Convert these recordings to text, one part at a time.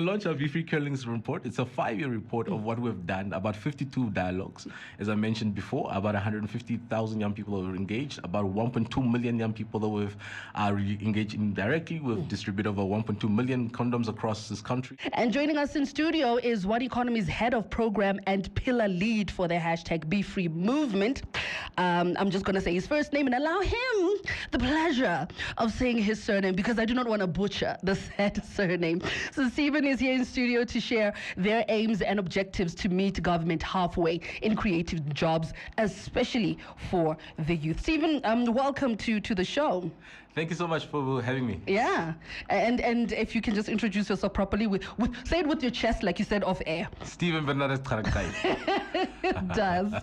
Launch our BeFree Curling's report. It's a 5-year report of what we've done, about 52 dialogues. As I mentioned before, about 150,000 young people that were engaged, about 1.2 million young people that we've engaged indirectly. We've distributed over 1.2 million condoms across this country. And joining us in studio is One Economy's head of program and pillar lead for the hashtag BeFree Movement. I'm just going to say his first name and allow him the pleasure of saying his surname because I do not want to butcher the said surname. So Steven is here in studio to share their aims and objectives to meet government halfway in creative jobs, especially for the youth. Steven, welcome to the show. Thank you so much for having me. Yeah, and if you can just introduce yourself properly, say it with your chest like you said off air. Steven Harageib. It does.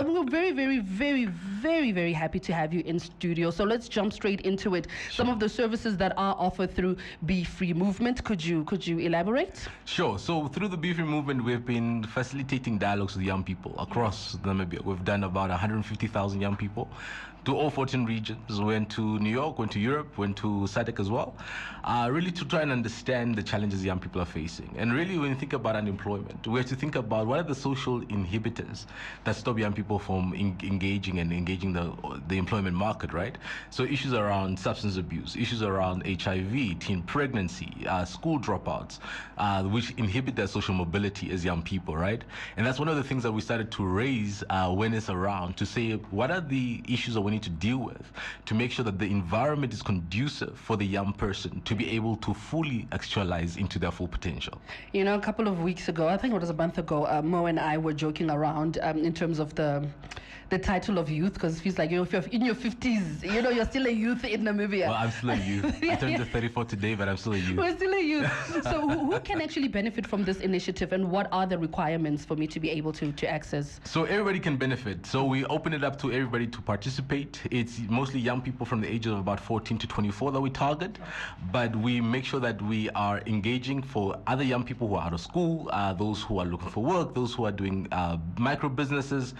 We're very, very, very, very, very happy to have you in studio. So let's jump straight into it. Sure. Some of the services that are offered through BeFree Movement. Could you elaborate? Sure. So through the BeFree Movement, we've been facilitating dialogues with young people across Namibia. We've done about 150,000 young people to all 14 regions. Went to New York, went to Europe, went to SADC as well, really to try and understand the challenges young people are facing. And really, when you think about unemployment, we have to think about what are the social inhibitors that stop young people from engaging the employment market, right? So issues around substance abuse, issues around HIV, teen pregnancy, school dropouts, which inhibit their social mobility as young people, right? And that's one of the things that we started to raise awareness around, to say what are the issues that we need to deal with to make sure that the environment is conducive for the young person to be able to fully actualize into their full potential. You know, a couple of weeks ago, I think it was a month ago, Mo and I were joking around in terms of the title of youth, because it feels like, if you're in your 50s, you're still a youth in Namibia. Well, I'm still a youth. I turned to 34 today, but I'm still a youth. We're still a youth. So who can actually benefit from this initiative, and what are the requirements for me to be able to access? So everybody can benefit. So we open it up to everybody to participate. It's mostly young people from the ages of about 14 to 24 that we target, but we make sure that we are engaging for other young people who are out of school, those who are looking for work, those who are doing micro businesses,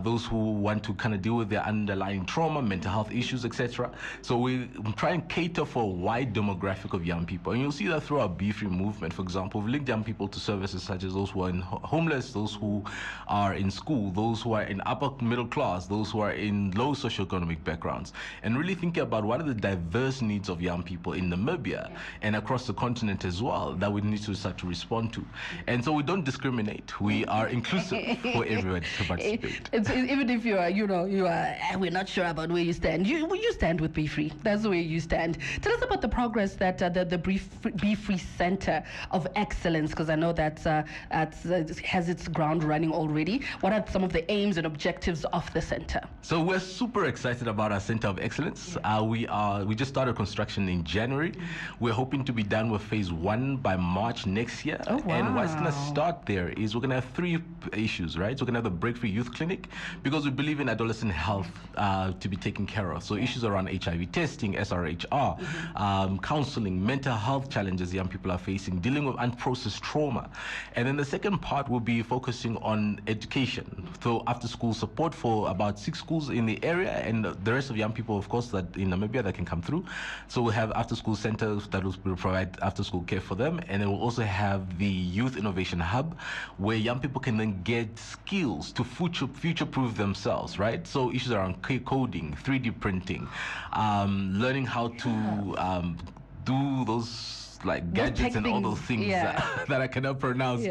those who want to kind of deal with their underlying trauma, mental health issues, etc. So we try and cater for a wide demographic of young people. And you'll see that through our BeFree Movement. For example, we've linked young people to services such as those who are homeless, those who are in school, those who are in upper middle class, those who are in low socioeconomic backgrounds, and really thinking about what are the diverse needs of young people in Namibia and across the continent as well that we need to start to respond to. And so we don't discriminate. We are inclusive for everybody to participate. Even if you are, we're not sure about where you stand. You stand with BeFree. That's the way you stand. Tell us about the progress that the BeFree Center of Excellence, because I know that has its ground running already. What are some of the aims and objectives of the center? So we're super excited about our Center of Excellence. We just started construction in January. We're hoping to be done with phase 1 by March next year. Oh, wow. And what's going to start there is we're going to have 3 issues, right? So we're going to have the Breakthrough Youth Clinic, because we believe in adolescent health to be taken care of. So issues around HIV testing, SRHR, counseling, mental health challenges young people are facing, dealing with unprocessed trauma. And then the second part will be focusing on education. So after school support for about 6 schools in the area, and the rest of young people, of course, that in Namibia that can come through. So we'll have after school centers that will provide after school care for them. And then we'll also have the Youth Innovation Hub, where young people can then get skills to future-proof themselves, right? So issues around coding, 3D printing, learning how to do those like gadgets and all those things that I cannot pronounce.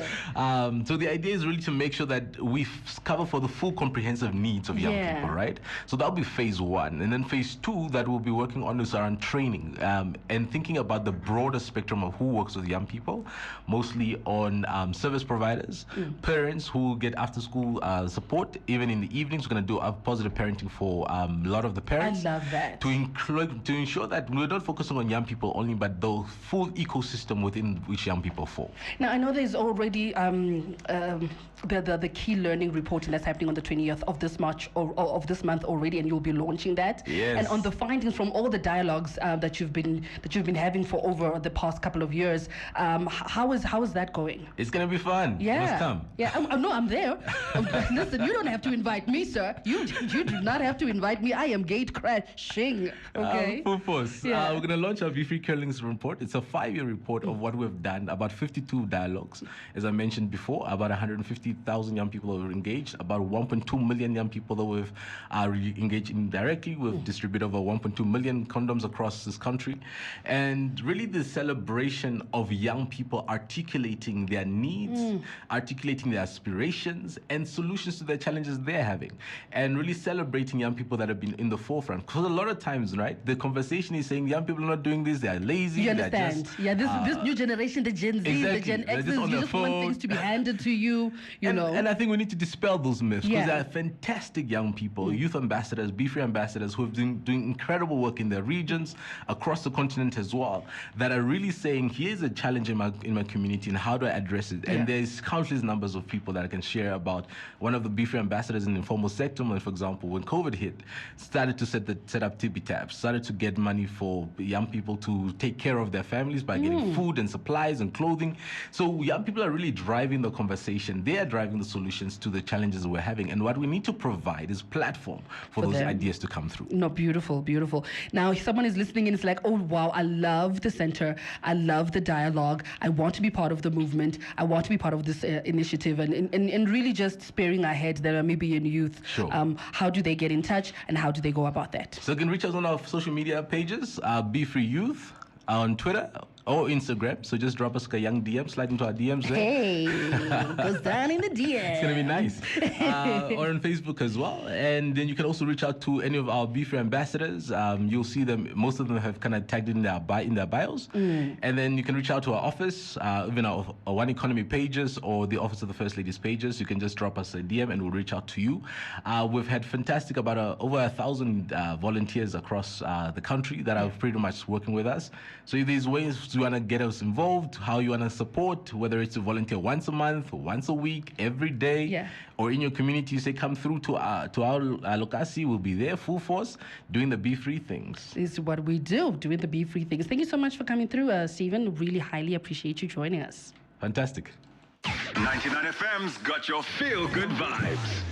So the idea is really to make sure that we cover for the full comprehensive needs of young people, right? So that'll be phase 1. And then phase 2 that we'll be working on is around training and thinking about the broader spectrum of who works with young people, mostly on service providers, parents who get after school support, even in the evenings. We're going to do positive parenting for a lot of the parents. I love that. To ensure that we're not focusing on young people only, but the full ecosystem within which young people fall. Now, I know there's already the key learning reporting that's happening on the 20th of this March or of this month already, and you'll be launching that. Yes. And on the findings from all the dialogues that you've been having for over the past couple of years, how is that going? It's gonna be fun. Yeah. You must come. Yeah. No, I'm there. Listen, you don't have to invite me, sir. You do not have to invite me. I am gate crashing. Okay. Full force. Yeah. We're gonna launch our BeFree Curling's report. It's a 5 5-year report of what we've done, about 52 dialogues, as I mentioned before, about 150,000 young people that were engaged, about 1.2 million young people that we've engaged indirectly. We've distributed over 1.2 million condoms across this country. And really the celebration of young people articulating their needs, articulating their aspirations and solutions to the challenges they're having, and really celebrating young people that have been in the forefront. Because a lot of times, right, the conversation is saying young people are not doing this, they're lazy, you understand? This new generation, the Gen Z, exactly, the Gen Xers, you just want things to be handed to you, you know. And I think we need to dispel those myths, because there are fantastic young people, youth ambassadors, BeFree ambassadors, who have been doing incredible work in their regions, across the continent as well, that are really saying, here's a challenge in my community and how do I address it? And there's countless numbers of people that I can share about. One of the BeFree ambassadors in the informal sector, for example, when COVID hit, started to set up tippy taps, started to get money for young people to take care of their families by getting food and supplies and clothing. So young people are really driving the conversation. They are driving the solutions to the challenges we're having. And what we need to provide is platform for those ideas to come through. No, beautiful, beautiful. Now, someone is listening and it's like, oh, wow, I love the center. I love the dialogue. I want to be part of the movement. I want to be part of this initiative and really just sparing our heads, the Namibian youth. Sure. How do they get in touch and how do they go about that? So you can reach us on our social media pages, BeFree Youth on Twitter or Instagram. So just drop us a young DM, slide into our DMs there. Hey, goes down in the DM. It's going to be nice. Or on Facebook as well. And then you can also reach out to any of our BeFree ambassadors. You'll see them, most of them have kind of tagged in their bios. And then you can reach out to our office, even our One Economy pages or the Office of the First Lady's pages. You can just drop us a DM and we'll reach out to you. We've had fantastic, about over 1,000 volunteers across the country that are pretty much working with us. So if there's ways you want to get us involved, how you want to support, whether it's to volunteer once a month, once a week, every day, or in your community, you say come through to our locacy, we'll be there full force doing the BeFree things. This is what we do, doing the BeFree things. Thank you so much for coming through, Steven. Really highly appreciate you joining us. Fantastic. 99 FM's got your feel-good vibes.